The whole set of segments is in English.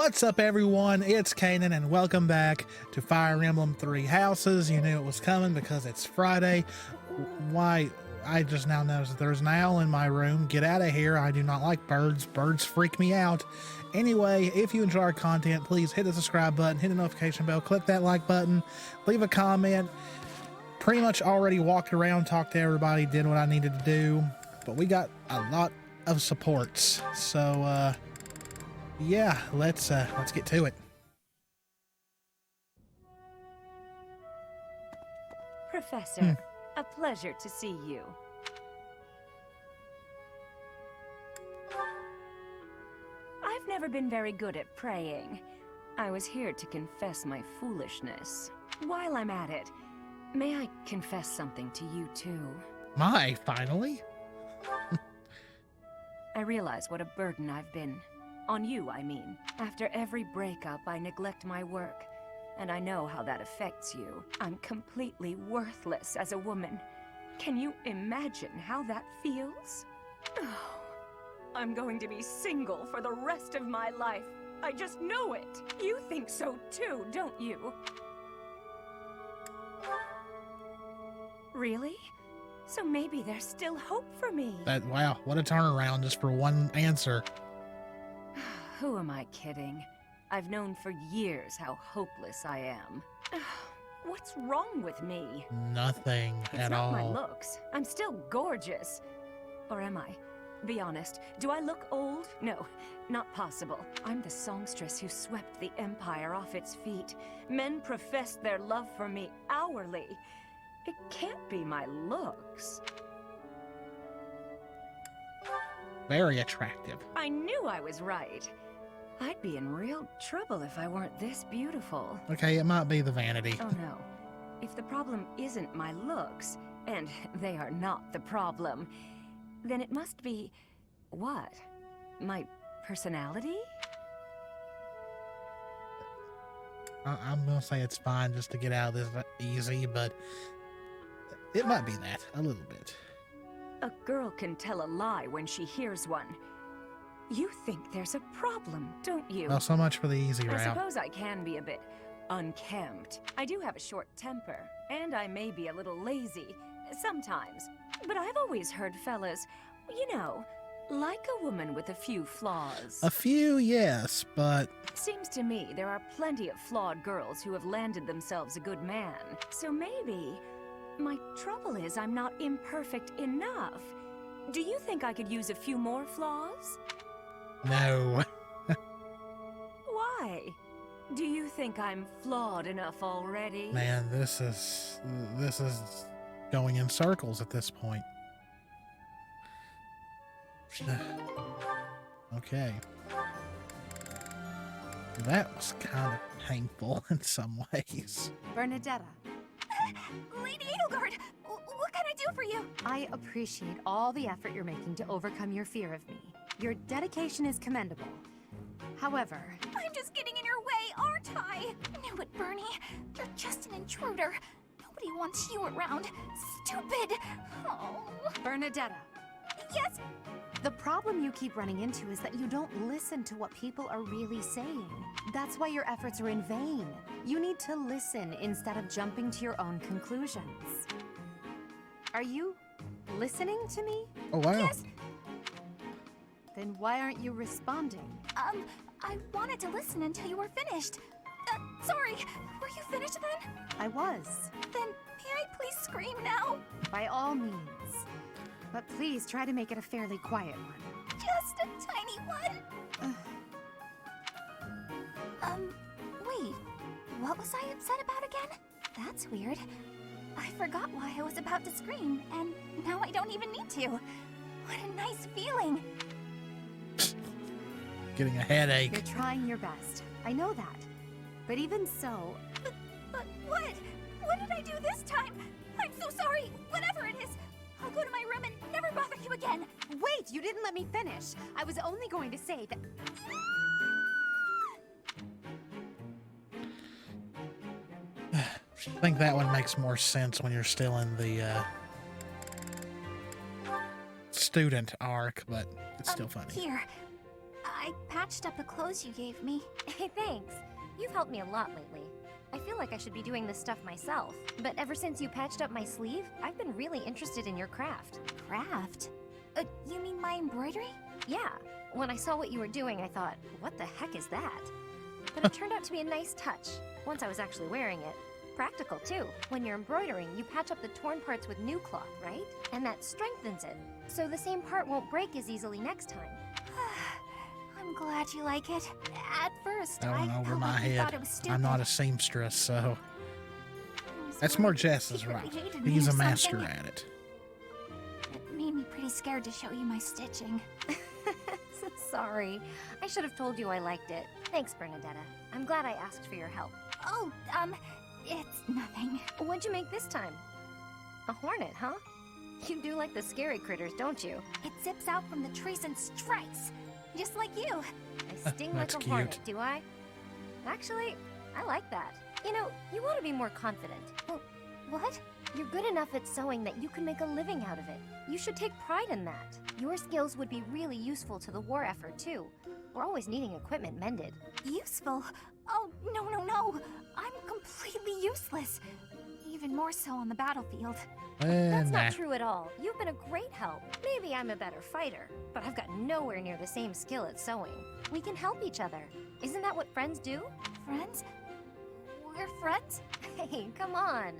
What's up, everyone? It's Cannan, and welcome back to Fire Emblem Three Houses. You knew it was coming because it's Friday. Why? I just now noticed that there's an owl in my room. Get out of here. I do not like birds. Birds freak me out. Anyway, if you enjoy our content, please hit the subscribe button, hit the notification bell, click that like button, leave a comment. Pretty much already walked around, talked to everybody, did what I needed to do, but we got a lot of supports. So, yeah, let's get to it. Professor, a pleasure to see you. I've never been very good at praying. I was here to confess my foolishness. While I'm at it, may I confess something to you too? Finally? I realize what a burden I've been. On you, I mean. After every breakup, I neglect my work. And I know how that affects you. I'm completely worthless as a woman. Can you imagine how that feels? Oh, I'm going to be single for the rest of my life. I just know it. You think so too, don't you? Really? So maybe there's still hope for me. Wow, what a turnaround just for one answer. Who am I kidding? I've known for years how hopeless I am. What's wrong with me? Nothing at all. It's not my looks. I'm still gorgeous. Or am I? Be honest, do I look old? No, not possible. I'm the songstress who swept the Empire off its feet. Men professed their love for me hourly. It can't be my looks. Very attractive. I knew I was right. I'd be in real trouble if I weren't this beautiful. Okay, it might be the vanity. Oh no. If the problem isn't my looks, and they are not the problem, then it must be... what? My personality? I'm gonna say it's fine just to get out of this easy, but it might be that, a little bit. A girl can tell a lie when she hears one. You think there's a problem, don't you? Well, so much for the easy route. I suppose I can be a bit unkempt. I do have a short temper, and I may be a little lazy, sometimes. But I've always heard fellas, you know, like a woman with a few flaws. A few, yes, but... Seems to me there are plenty of flawed girls who have landed themselves a good man. So maybe my trouble is I'm not imperfect enough. Do you think I could use a few more flaws? No. Why? Do you think I'm flawed enough already? Man, this is going in circles at this point. Okay. That was kind of painful in some ways. Bernadetta. Lady Edelgard, what can I do for you? I appreciate all the effort you're making to overcome your fear of me. Your dedication is commendable. However... I'm just getting in your way, aren't I? Knew it, Bernie. You're just an intruder. Nobody wants you around. Stupid. Oh. Bernadetta. Yes? The problem you keep running into is that you don't listen to what people are really saying. That's why your efforts are in vain. You need to listen instead of jumping to your own conclusions. Are you listening to me? Oh, wow. Yes. Then why aren't you responding? I wanted to listen until you were finished. Sorry. Were you finished then? I was. Then may I please scream now? By all means. But please try to make it a fairly quiet one. Just a tiny one. Wait. What was I upset about again? That's weird. I forgot why I was about to scream, and now I don't even need to. What a nice feeling. Getting a headache. You're trying your best. I know that. But even so... But what? What did I do this time? I'm so sorry. Whatever it is. I'll go to my room and never bother you again. Wait, you didn't let me finish. I was only going to say that... I think that one makes more sense when you're still in the student arc, but it's still funny. Here. I patched up the clothes you gave me. Hey, thanks. You've helped me a lot lately. I feel like I should be doing this stuff myself. But ever since you patched up my sleeve, I've been really interested in your craft. Craft? You mean my embroidery? Yeah. When I saw what you were doing, I thought, what the heck is that? But it turned out to be a nice touch, once I was actually wearing it. Practical, too. When you're embroidering, you patch up the torn parts with new cloth, right? And that strengthens it, so the same part won't break as easily next time. I'm glad you like it. At first, That I went over felt my like you head. thought it was stupid. I'm not a seamstress, so I was that's worried more you Jess's secretly right. hated me He's or a master something. at it. It made me pretty scared to show you my stitching. Sorry. I should have told you I liked it. Thanks, Bernadetta. I'm glad I asked for your help. Oh, it's nothing. What'd you make this time? A hornet, huh? You do like the scary critters, don't you? It zips out from the trees and strikes, just like you. I sting like That's a hornet, cute. do I? Actually, I like that. You know, you ought to be more confident. What? You're good enough at sewing that you can make a living out of it. You should take pride in that. Your skills would be really useful to the war effort, too. We're always needing equipment mended. Useful? Oh, no, no, no. I'm completely useless. Even more so on the battlefield. That's Nah. not true at all. You've been a great help. Maybe I'm a better fighter, but I've got nowhere near the same skill at sewing. We can help each other. Isn't that what friends do? Friends? We're friends? Hey, come on.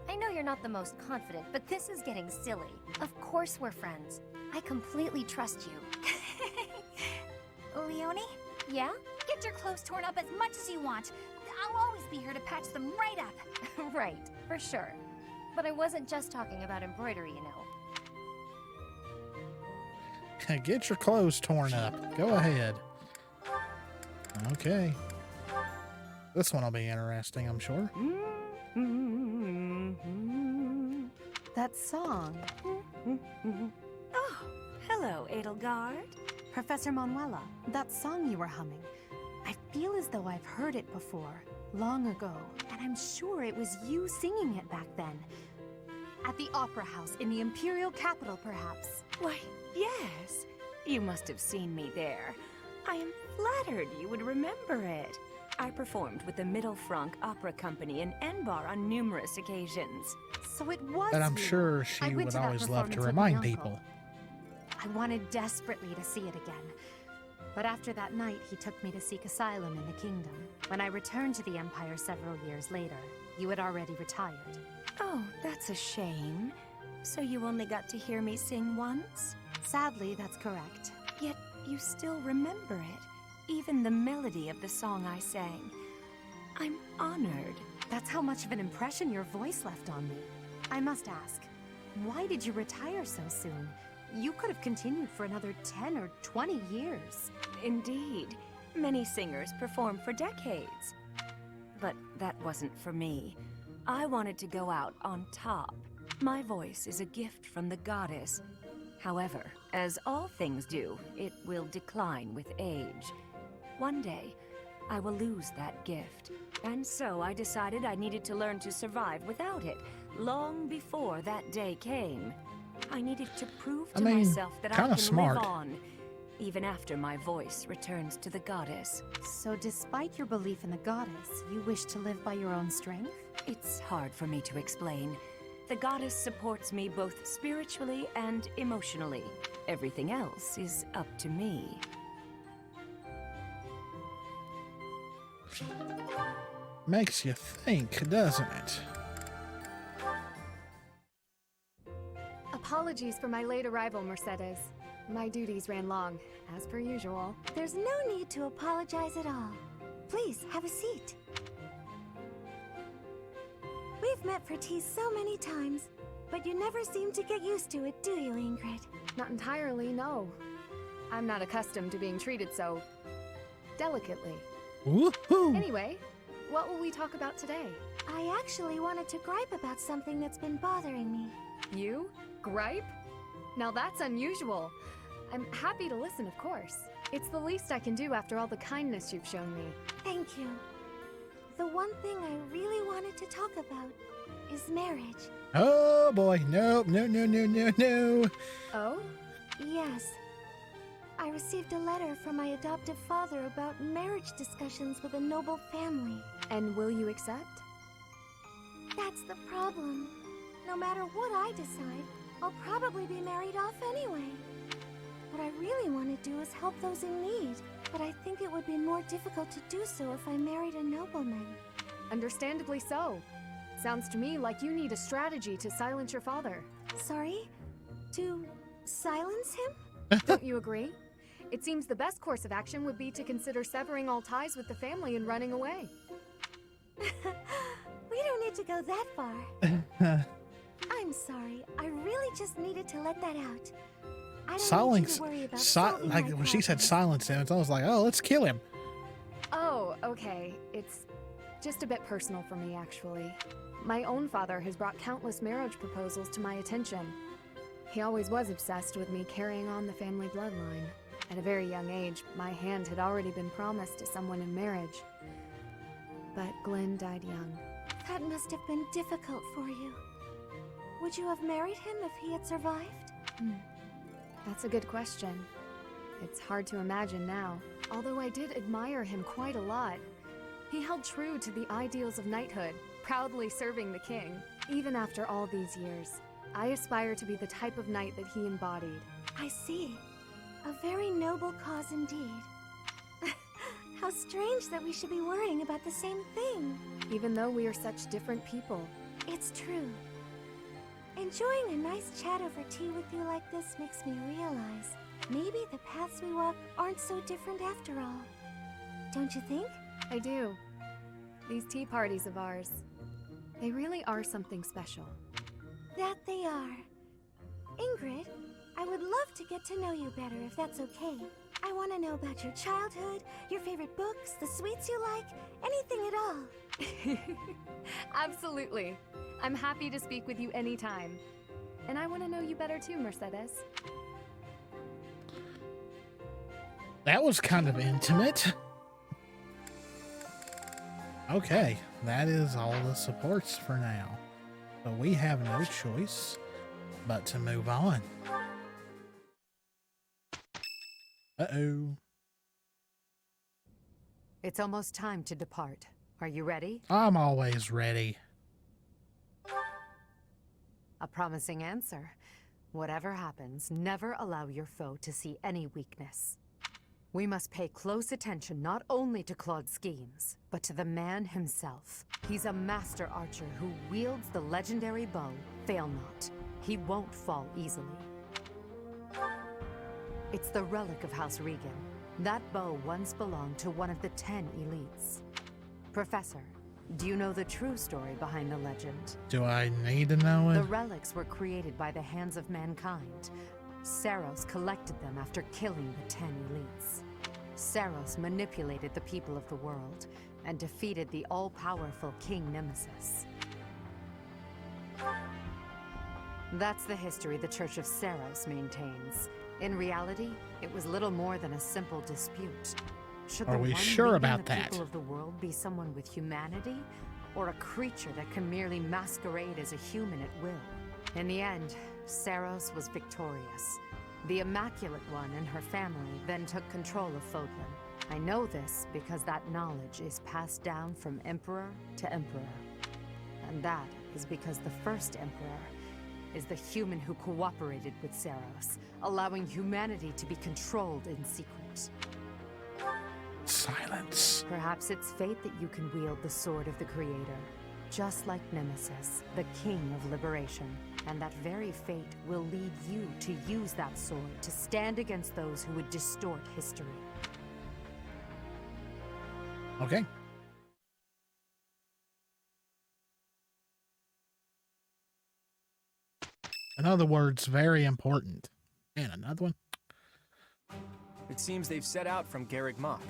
I know you're not the most confident, but this is getting silly. Of course we're friends. I completely trust you. Leonie? Yeah? Get your clothes torn up as much as you want. I'll always be here to patch them right up. Right, for sure. But I wasn't just talking about embroidery, you know. Get your clothes torn up. Go ahead. Okay. This one will be interesting, I'm sure. That song. Oh, hello, Edelgard. Professor Manuela, that song you were humming. I feel as though I've heard it before, long ago, and I'm sure it was you singing it back then. At the Opera House in the Imperial Capital, perhaps. Why, yes. You must have seen me there. I am flattered you would remember it. I performed with the Middle Franc Opera Company in Enbar on numerous occasions. So it was And I'm you. sure I she went would to that always love to performance with remind my uncle. people. I wanted desperately to see it again. But after that night, he took me to seek asylum in the kingdom. When I returned to the Empire several years later, you had already retired. Oh, that's a shame. So you only got to hear me sing once? Sadly, that's correct. Yet you still remember it, even the melody of the song I sang. I'm honored. That's how much of an impression your voice left on me. I must ask, why did you retire so soon? You could have continued for another 10 or 20 years. Indeed, many singers perform for decades. But that wasn't for me. I wanted to go out on top. My voice is a gift from the goddess. However, as all things do, it will decline with age. One day, I will lose that gift. And so I decided I needed to learn to survive without it, long before that day came. I needed to prove to myself that I kinda can smart. live on, even after my voice returns to the goddess. So despite your belief in the goddess, you wish to live by your own strength? It's hard for me to explain. The goddess supports me both spiritually and emotionally. Everything else is up to me. Makes you think, doesn't it? Apologies for my late arrival, Mercedes. My duties ran long, as per usual. There's no need to apologize at all. Please, have a seat. We've met for tea so many times, but you never seem to get used to it, do you, Ingrid? Not entirely, no. I'm not accustomed to being treated so delicately. Woohoo! Anyway, what will we talk about today? I actually wanted to gripe about something that's been bothering me. You? Gripe? Now that's unusual. I'm happy to listen, of course. It's the least I can do after all the kindness you've shown me. Thank you. The one thing I really wanted to talk about is marriage. Oh boy, no, no, no, no, no, no. Oh? Yes. I received a letter from my adoptive father about marriage discussions with a noble family. And will you accept? That's the problem. No matter what I decide, I'll probably be married off anyway. What I really want to do is help those in need, but I think it would be more difficult to do so if I married a nobleman. Understandably so. Sounds to me like you need a strategy to silence your father. Sorry? To silence him? Don't you agree? It seems the best course of action would be to consider severing all ties with the family and running away. We don't need to go that far. I'm sorry. I really just needed to let that out. I don't need you to worry about solving like my when she said problems. silence him, it's almost like, oh, let's kill him. Oh, okay. It's just a bit personal for me, actually. My own father has brought countless marriage proposals to my attention. He always was obsessed with me carrying on the family bloodline. At a very young age, my hand had already been promised to someone in marriage. But Glenn died young. That must have been difficult for you. Would you have married him if he had survived? That's a good question. It's hard to imagine now, although I did admire him quite a lot. He held true to the ideals of knighthood, proudly serving the king. Even after all these years, I aspire to be the type of knight that he embodied. I see. A very noble cause indeed. How strange that we should be worrying about the same thing. Even though we are such different people. It's true. Enjoying a nice chat over tea with you like this makes me realize maybe the paths we walk aren't so different after all. Don't you think? I do. These tea parties of ours, they really are something special. That they are. Ingrid, I would love to get to know you better if that's okay. I want to know about your childhood, your favorite books, the sweets you like, anything at all. Absolutely. I'm happy to speak with you anytime. And I want to know you better too, Mercedes. That was kind of intimate. Okay, that is all the supports for now. So we have no choice but to move on. Uh-oh. It's almost time to depart. Are you ready? I'm always ready. A promising answer. Whatever happens, never allow your foe to see any weakness. We must pay close attention not only to Claude's schemes, but to the man himself. He's a master archer who wields the legendary bow, Fail Not. He won't fall easily. It's the relic of House Regan. That bow once belonged to one of the 10 elites. Professor, do you know the true story behind the legend? Do I need to know it? The relics were created by the hands of mankind. Saros collected them after killing the 10 elites. Saros manipulated the people of the world and defeated the all-powerful King Nemesis. That's the history the Church of Saros maintains. In reality, it was little more than a simple dispute. Should Are the we one sure leading about the that? people of the world be someone with humanity, or a creature that can merely masquerade as a human at will? In the end, Saros was victorious. The Immaculate One and her family then took control of Fodlan. I know this because that knowledge is passed down from Emperor to Emperor. And that is because the first Emperor is the human who cooperated with Saros, allowing humanity to be controlled in secret. Silence. Perhaps it's fate that you can wield the sword of the Creator, just like Nemesis, the King of Liberation. And that very fate will lead you to use that sword to stand against those who would distort history. Okay. In other words, very important. And another one. It seems they've set out from Garreg Mach,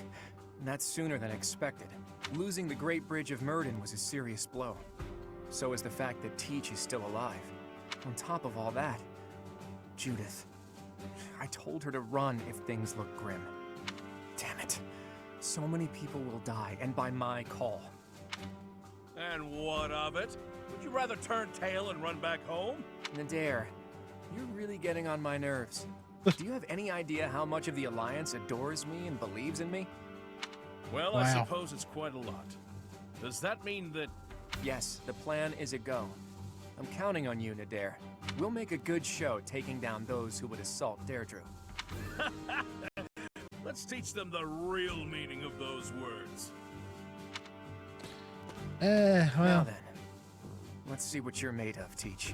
and that's sooner than expected. Losing the Great Bridge of Myrden was a serious blow. So is the fact that Teach is still alive. On top of all that, Judith. I told her to run if things look grim. Damn it. So many people will die, and by my call. And what of it? Would you rather turn tail and run back home? Nadir, you're really getting on my nerves. Do you have any idea how much of the Alliance adores me and believes in me? Well, Wow. I suppose it's quite a lot. Does that mean that... Yes, the plan is a go. I'm counting on you, Nadir. We'll make a good show taking down those who would assault Deirdre. Let's teach them the real meaning of those words. Now Well, then, let's see what you're made of, Teach.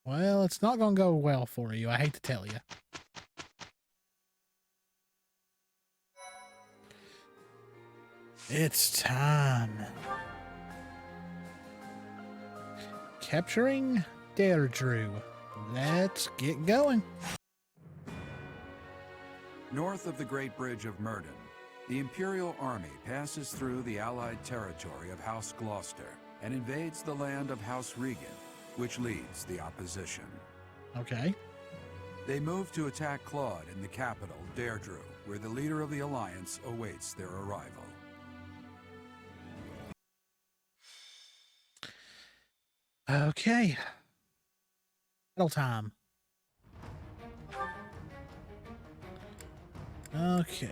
well, it's not gonna go well for you. I hate to tell you. It's time. Capturing Deirdre. Let's get going. North of the Great Bridge of Murden, the Imperial Army passes through the Allied territory of House Gloucester and invades the land of House Regan, which leads the opposition. Okay. They move to attack Claude in the capital, Deirdre, where the leader of the Alliance awaits their arrival. Okay. Battle time. Okay.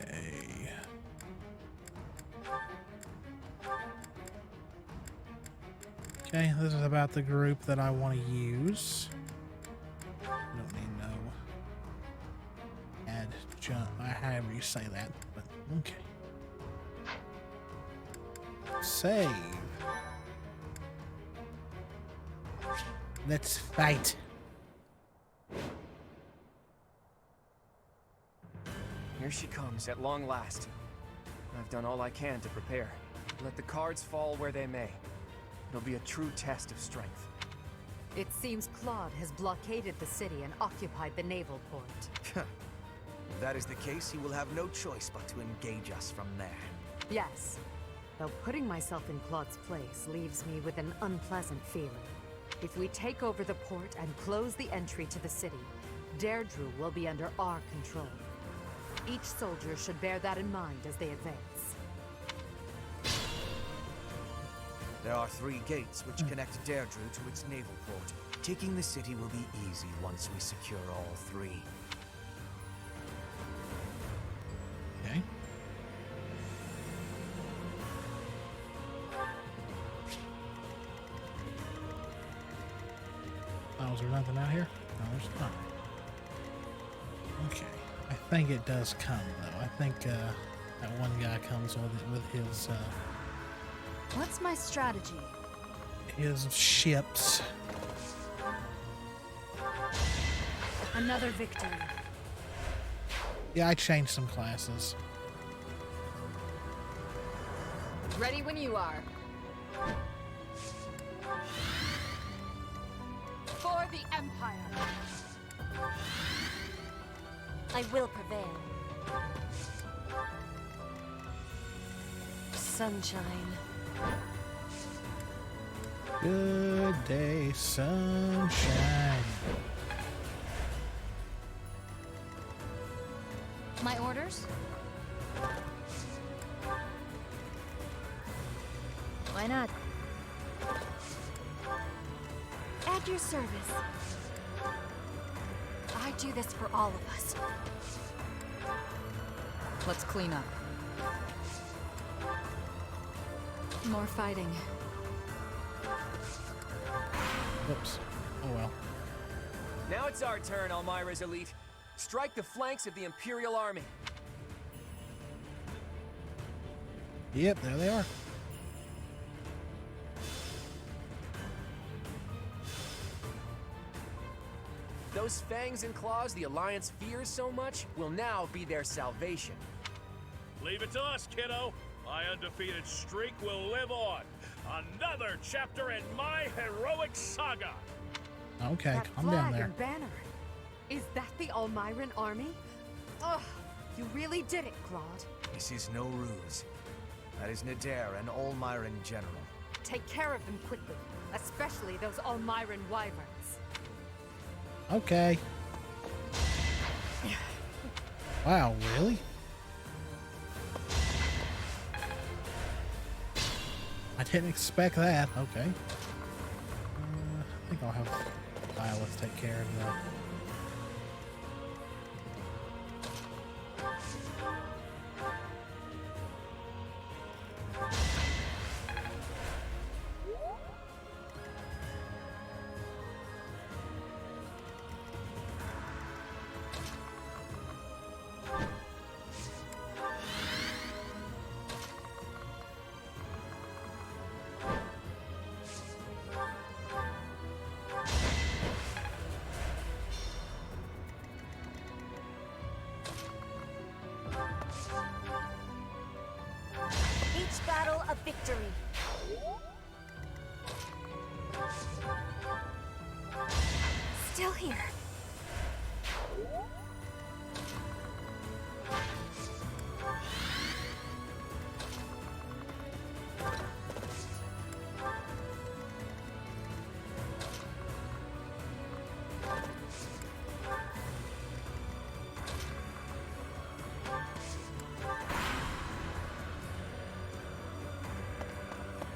Okay, this is about the group that I want to use. Don't need no adjunct, however you say that, but okay. Save. Let's fight. Here she comes, at long last. I've done all I can to prepare. Let the cards fall where they may. It'll be a true test of strength. It seems Claude has blockaded the city and occupied the naval port. If that is the case, he will have no choice but to engage us from there. Yes, though putting myself in Claude's place leaves me with an unpleasant feeling. If we take over the port and close the entry to the city, Deirdre will be under our control. Each soldier should bear that in mind as they advance. There are 3 gates which connect Deirdre to its naval port. Taking the city will be easy once we secure all 3. Okay. Oh, is there nothing out here? No, there's not. Okay. I think it does come, though. I think that one guy comes with his What's my strategy? ships. Another victory. Yeah, I changed some classes. Ready when you are. For the Empire. I will prevail. Sunshine. Good day, sunshine. My orders? Why not? At your service. I do this for all of us. Let's clean up. More fighting. Whoops. Oh well. Now it's our turn, Elmira's elite. Strike the flanks of the Imperial Army. Yep, there they are. Those fangs and claws the Alliance fears so much will now be their salvation. Leave it to us, kiddo. My undefeated streak will live on. Another chapter in my heroic saga. Okay, That calm down flag there. and banner. Is that the Almiran army? Ugh, you really did it, Claude. This is no ruse. That is Nadir, an Almiran general. Take care of them quickly, especially those Almiran wyverns. Okay. Wow, really? I didn't expect that. Okay. think I'll have Violet take care of that. Each battle a victory. Still here.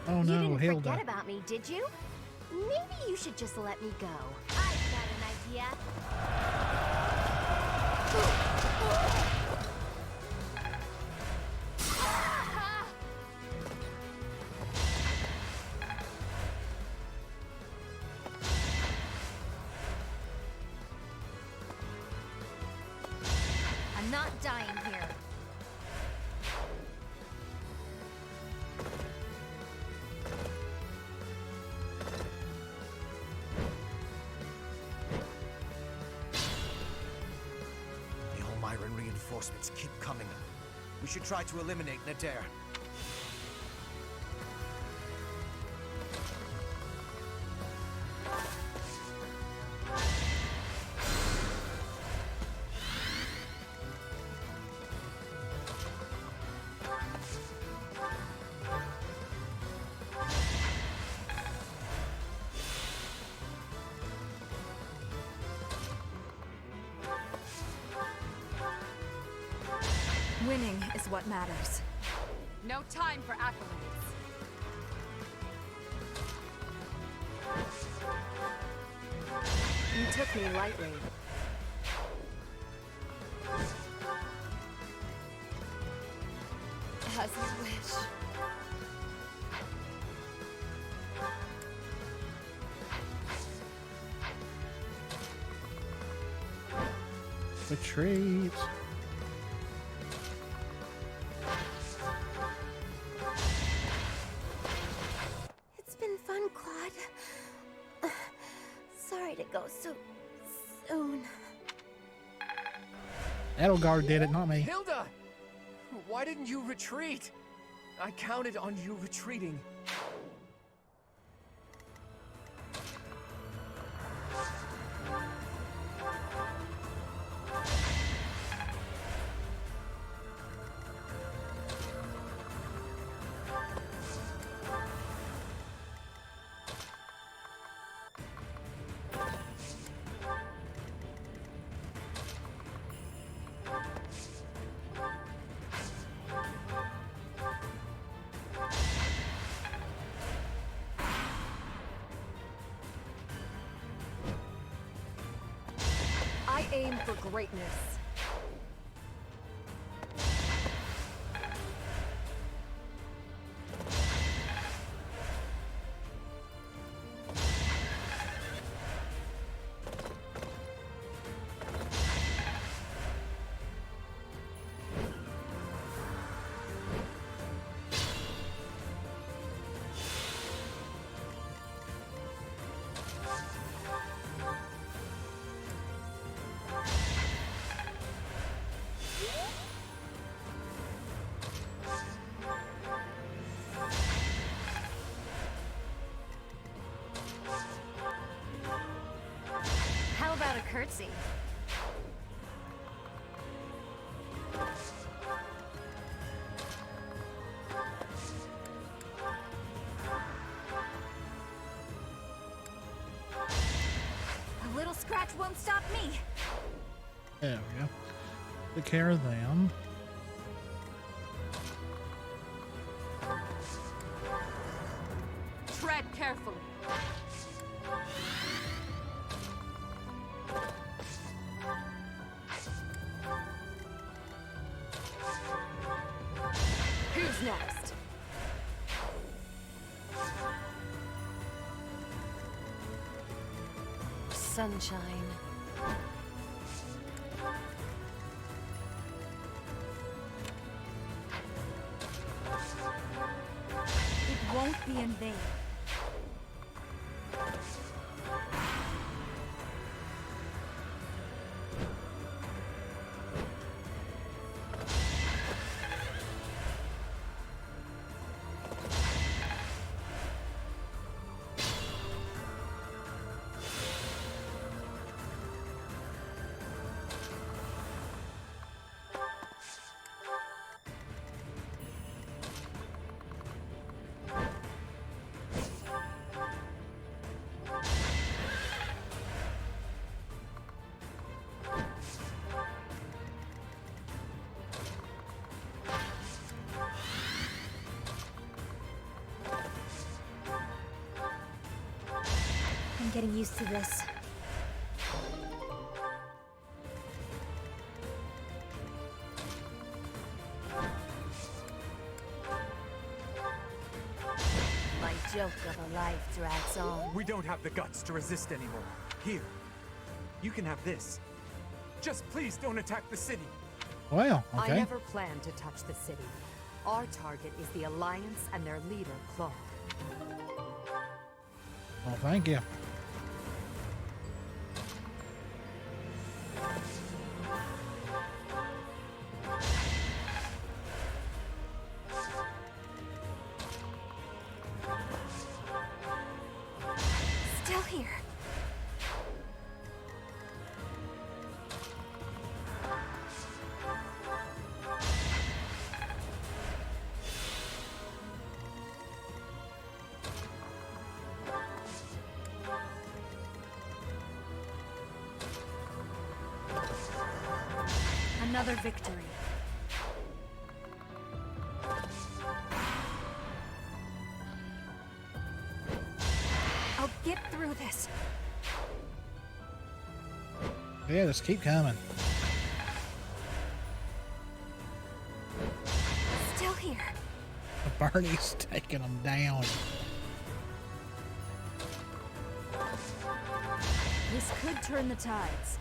Oh You no, didn't Hilda. forget about me, did you? Maybe you should just let me go. I've got an idea. I'm not dying here. The Almiran reinforcements keep coming. We should try to eliminate Nadir. Winning is what matters. No time for accolades. You took me lightly. As you wish. Retreat. It's been fun, Claude. Sorry to go so soon. Edelgard did it, not me. Hilda! Why didn't you retreat? I counted on you retreating. I aim for greatness. How about a curtsy? A little scratch won't stop me. There we go. Take care of them. Tread carefully. sunshine. It won't be in vain. I'm getting used to this. My joke of a life drags on. We don't have the guts to resist anymore. Here, you can have this. Just please don't attack the city. Well, I okay. never planned to touch the city. Our target is the Alliance and their leader, Claude. Well, thank you. Still here. Another victory. I'll get through this. Yeah, just keep coming. Still here. Barney's taking them down. This could turn the tides.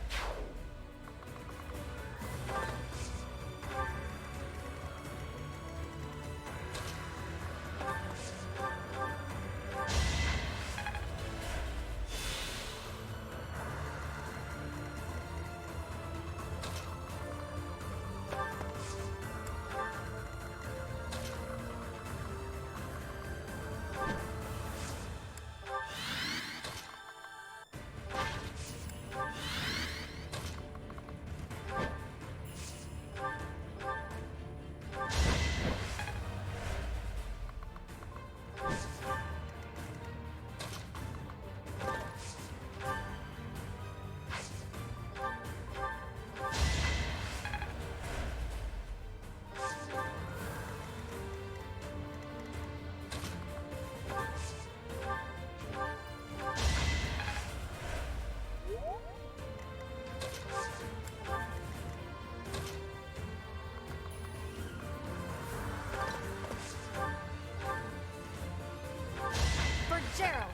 Gerald.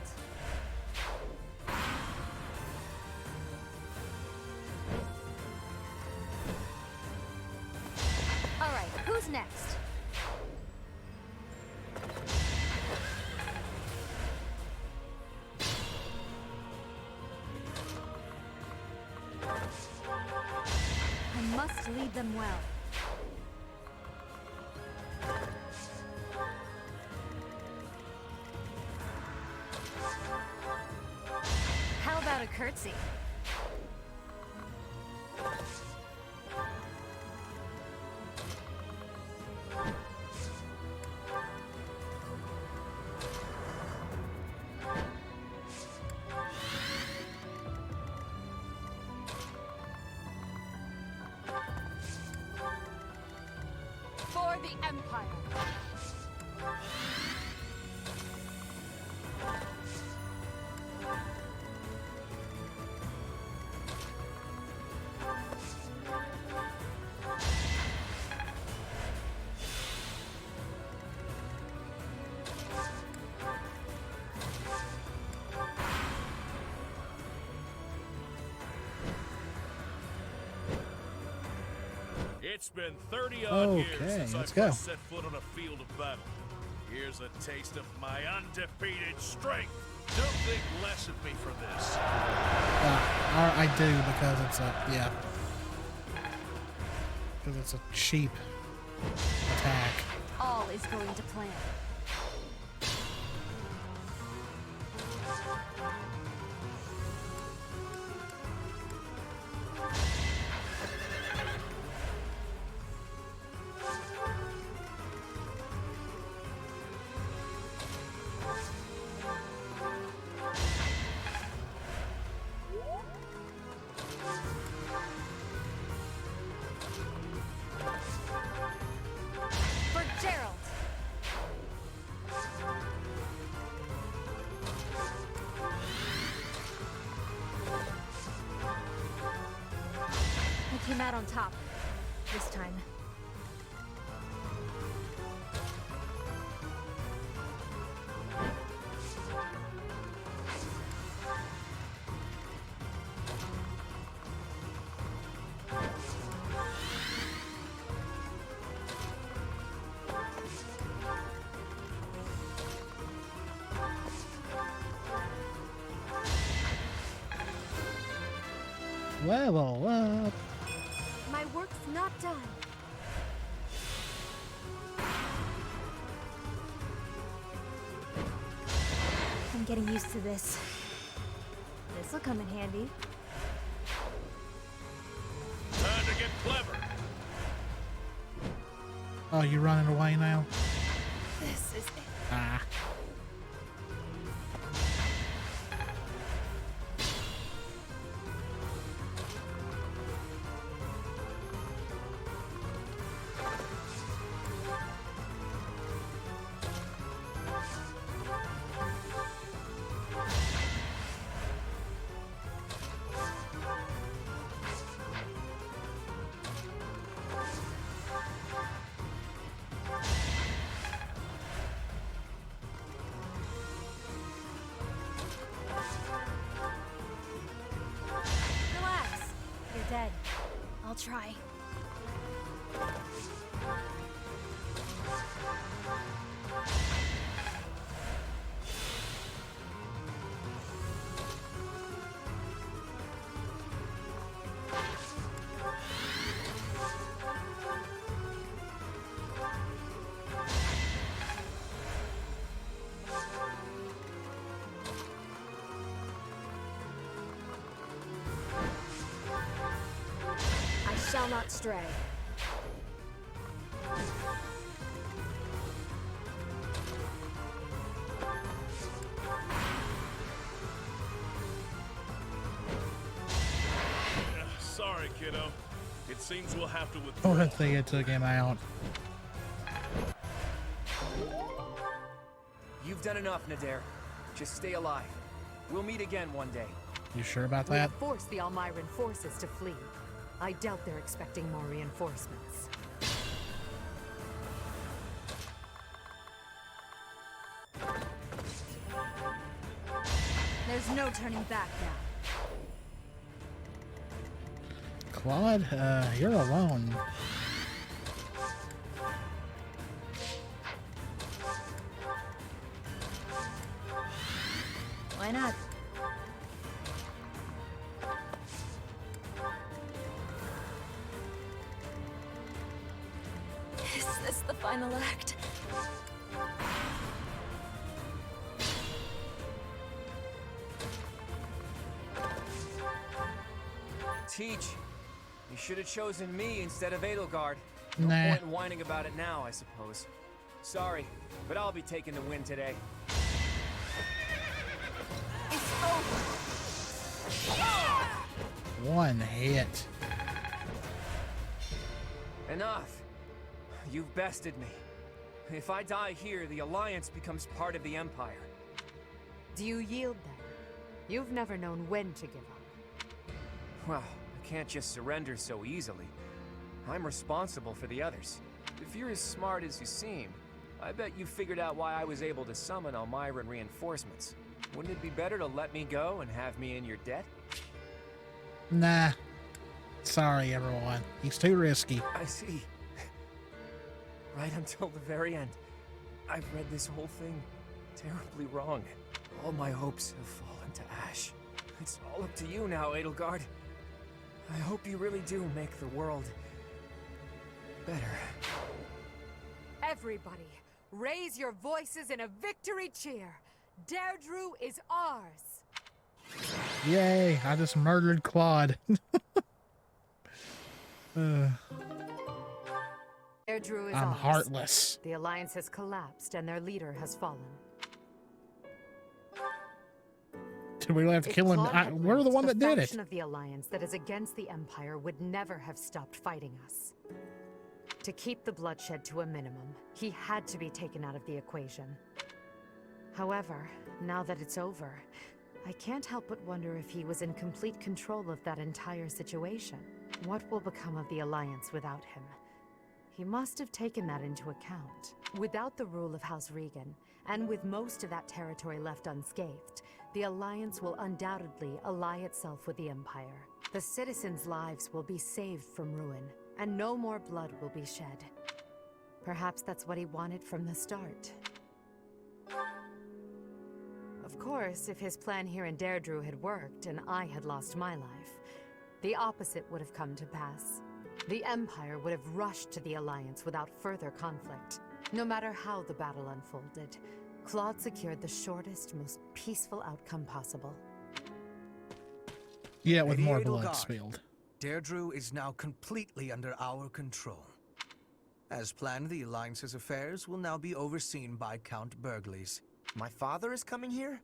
All right, who's next? I must lead them well. How about a curtsy? It's been 30-odd years Okay, since I let's go. first set foot on a field of battle. Here's a taste of my undefeated strength. Don't think less of me for this. I do because it's a, yeah. Because it's a cheap attack. All is going to plan. For Gerald! I came out on top. This time. Level up. My work's not done. I'm getting used to this. This'll come in handy. Time to get clever. Oh, you running away now? This is it. Ah. Relax. You're dead. I'll try. I shall not stray. Sorry, kiddo. It seems we'll have to withdraw. Oh, they took him out. You've done enough, Nadir. Just stay alive. We'll meet again one day. You sure about We that? have forced the Almiran forces to flee. I doubt they're expecting more reinforcements. There's no turning back now. Claude, you're alone. Why not? Is this the final act? Teach, you should have chosen me instead of Edelgard. No Nah. point in whining about it now, I suppose. Sorry, but I'll be taking the win today. It's over. One hit. Enough. You've bested me. If I die here, the Alliance becomes part of the Empire. Do you yield then? You've never known when to give up. Well, I can't just surrender so easily. I'm responsible for the others. If you're as smart as you seem, I bet you figured out why I was able to summon Almiran reinforcements. Wouldn't it be better to let me go and have me in your debt? Nah. Sorry, everyone. He's too risky. I see. Right until the very end, I've read this whole thing terribly wrong. All my hopes have fallen to ash. It's all up to you now, Edelgard. I hope you really do make the world better. Everybody, raise your voices in a victory cheer. Deirdre is ours. Yay, I just murdered Claude. Deirdre is I'm ours. heartless. The Alliance has collapsed and their leader has fallen. Did we really have to kill him? We're the one that did it. The faction of the Alliance that is against the Empire would never have stopped fighting us. To keep the bloodshed to a minimum, he had to be taken out of the equation. However, now that it's over, I can't help but wonder if he was in complete control of that entire situation. What will become of the Alliance without him? He must have taken that into account. Without the rule of House Regan, and with most of that territory left unscathed, the Alliance will undoubtedly ally itself with the Empire. The citizens' lives will be saved from ruin, and no more blood will be shed. Perhaps that's what he wanted from the start. Of course, if his plan here in Deirdre had worked and I had lost my life, the opposite would have come to pass. The Empire would have rushed to the Alliance without further conflict. No matter how the battle unfolded, Claude secured the shortest, most peaceful outcome possible. Yeah, with Lady more blood Edelgard, spilled. Deirdre is now completely under our control. As planned, the Alliance's affairs will now be overseen by Count Burgles. My father is coming here?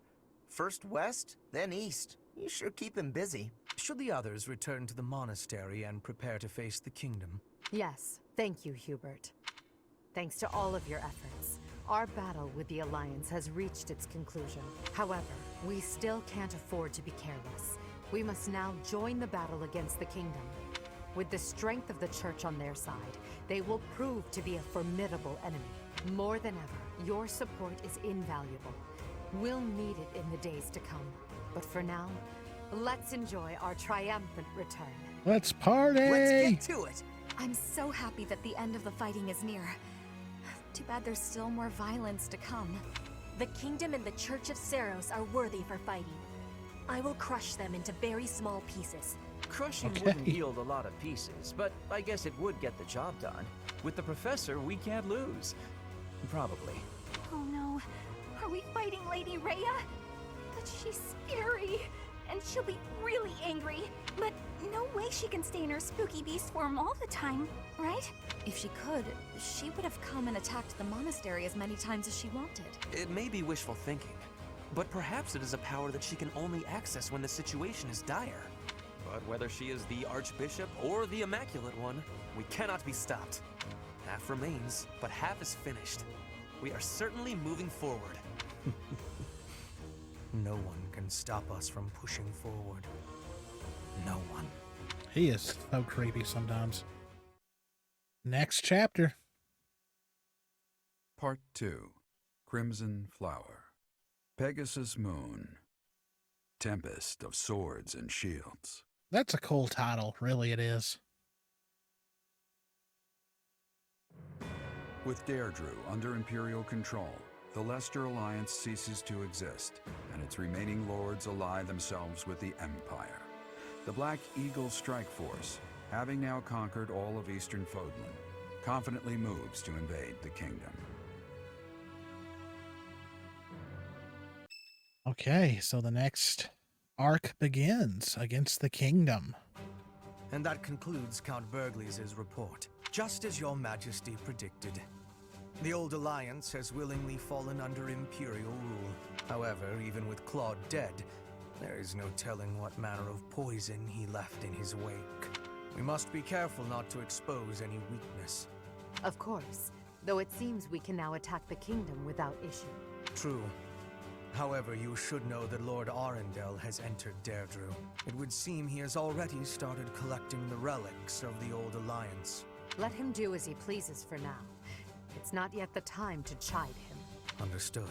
First west, then east. You sure keep him busy. Should the others return to the monastery and prepare to face the kingdom? Yes, thank you, Hubert. Thanks to all of your efforts, our battle with the Alliance has reached its conclusion. However, we still can't afford to be careless. We must now join the battle against the kingdom. With the strength of the Church on their side, they will prove to be a formidable enemy. More than ever, your support is invaluable. We'll need it in the days to come. But for now, let's enjoy our triumphant return. Let's party! Let's get to it! I'm so happy that the end of the fighting is near. Too bad there's still more violence to come. The kingdom and the Church of Seros are worthy for fighting. I will crush them into very small pieces. Crushing wouldn't yield a lot of pieces, but I guess it would get the job done. With the Professor, we can't lose. Probably. Oh no, are we fighting Lady Rhea? But she's scary, and she'll be really angry. But no way she can stay in her spooky beast form all the time, right? If she could, she would have come and attacked the monastery as many times as she wanted. It may be wishful thinking, but perhaps it is a power that she can only access when the situation is dire. But whether she is the Archbishop or the Immaculate One, we cannot be stopped. Half remains, but half is finished. We are certainly moving forward. No one can stop us from pushing forward. No one. He is so creepy sometimes. Next chapter. Part 2. Crimson Flower. Pegasus Moon. Tempest of Swords and Shields. That's a cool title, really it is. With Deirdre under Imperial control, the Leicester Alliance ceases to exist, and its remaining lords ally themselves with the Empire. The Black Eagle Strike Force, having now conquered all of Eastern Fodlan, confidently moves to invade the kingdom. Okay, so the next arc begins against the kingdom. And that concludes Count Burgles' report, just as your majesty predicted. The old Alliance has willingly fallen under Imperial rule. However, even with Claude dead, there is no telling what manner of poison he left in his wake. We must be careful not to expose any weakness. Of course, though it seems we can now attack the kingdom without issue. True. However, you should know that Lord Arundel has entered Deirdre. It would seem he has already started collecting the relics of the old Alliance. Let him do as he pleases for now. It's not yet the time to chide him. Understood.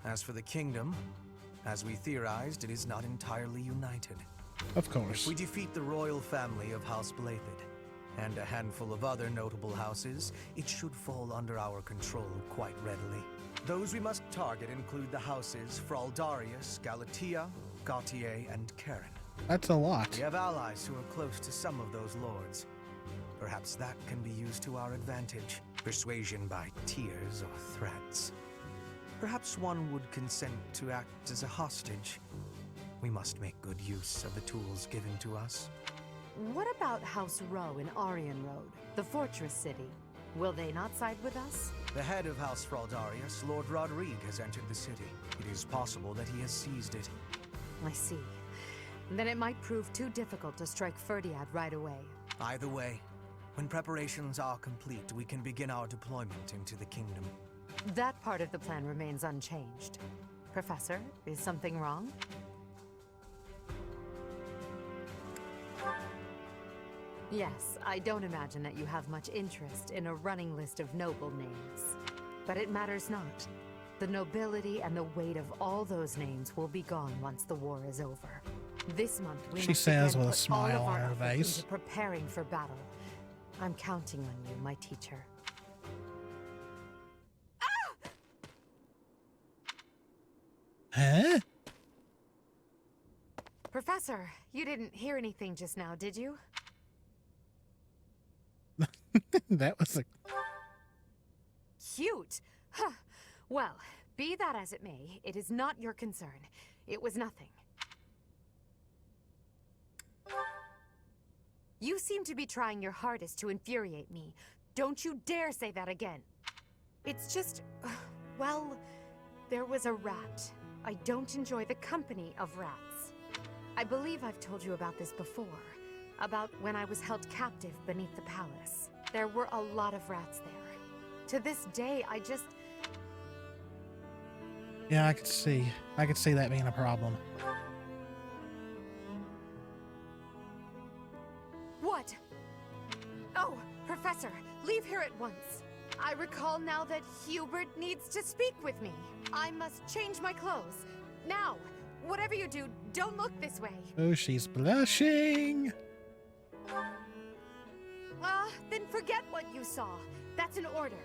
As for the kingdom, as we theorized, it is not entirely united. Of course. If we defeat the royal family of House Blathid, and a handful of other notable houses, it should fall under our control quite readily. Those we must target include the houses Fraldarius, Galatea, Gautier, and Cannan. That's a lot. We have allies who are close to some of those lords. Perhaps that can be used to our advantage. Persuasion by tears or threats. Perhaps one would consent to act as a hostage. We must make good use of the tools given to us. What about House Row in Arian Road, the fortress city? Will they not side with us? The head of House Fraldarius, Lord Rodrigue, has entered the city. It is possible that he has seized it. I see. Then it might prove too difficult to strike Ferdiad right away. Either way, when preparations are complete, we can begin our deployment into the kingdom. That part of the plan remains unchanged. Professor, is something wrong? Yes, I don't imagine that you have much interest in a running list of noble names. But it matters not. The nobility and the weight of all those names will be gone once the war is over. This month we She must says again with a put all of smile our on her efforts face. into preparing for battle. I'm counting on you, my teacher. Huh? Professor, you didn't hear anything just now, did you? That was a... Cute! Huh. Well, be that as it may, it is not your concern. It was nothing. You seem to be trying your hardest to infuriate me. Don't you dare say that again. It's just... well, there was a rat. I don't enjoy the company of rats. I believe I've told you about this before. About when I was held captive beneath the palace. There were a lot of rats there. To this day, I just... Yeah, I could see that being a problem. What? Oh, Professor, leave here at once. I recall now that Hubert needs to speak with me. I must change my clothes. Now, whatever you do, don't look this way. Oh, she's blushing. Then forget what you saw. That's an order.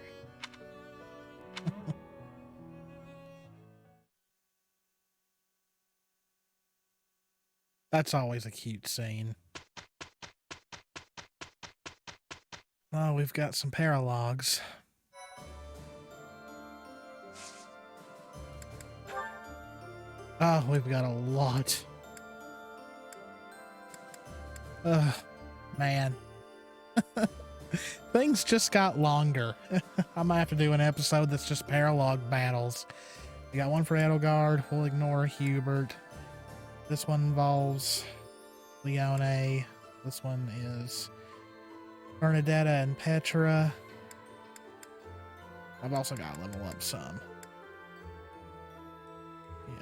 That's always a cute scene. Oh, we've got some paralogs. Oh, we've got a lot. Ugh, man. Things just got longer. I might have to do an episode that's just paralog battles. We got one for Edelgard. We'll ignore Hubert. This one involves Leone. This one is Bernadetta and Petra. I've also got to level up some. Yeah.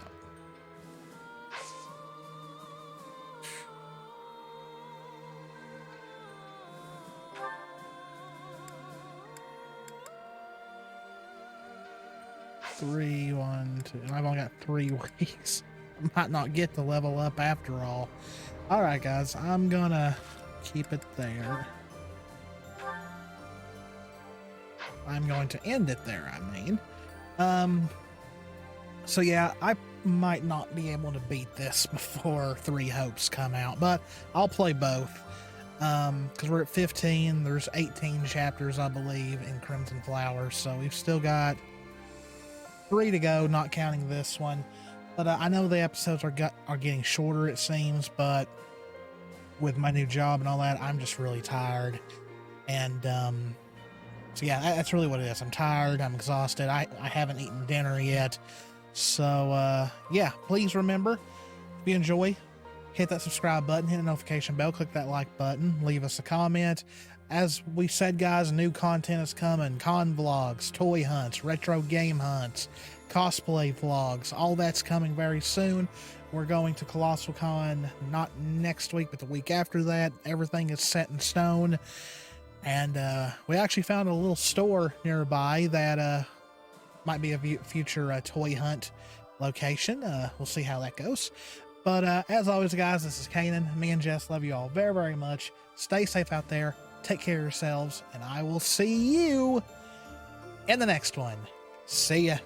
Three, 1, 2. And I've only got 3 weeks. I might not get to level up after all. Alright, guys. I'm gonna keep it there. I'm going to end it there, I mean. So yeah, I might not be able to beat this before Three Hopes come out, but I'll play both. Because we're at 15. There's 18 chapters, I believe, in Crimson Flowers. So we've still got 3 to go, not counting this one. But I know the episodes are getting shorter, it seems, but with my new job and all that, I'm just really tired. And so yeah, that's really what it is. I'm tired, I'm exhausted, I haven't eaten dinner yet. So yeah, please remember, if you enjoy, hit that subscribe button, hit the notification bell, click that like button, leave us a comment. As we said, guys, new content is coming. Con vlogs, toy hunts, retro game hunts, cosplay vlogs, all that's coming very soon. We're going to Colossal Con not next week, but the week after that. Everything is set in stone. And we actually found a little store nearby that might be a future toy hunt location. We'll see how that goes. But as always, guys, this is Canaan. Me and Jess love you all very, very much. Stay safe out there. Take care of yourselves. And I will see you in the next one. See ya.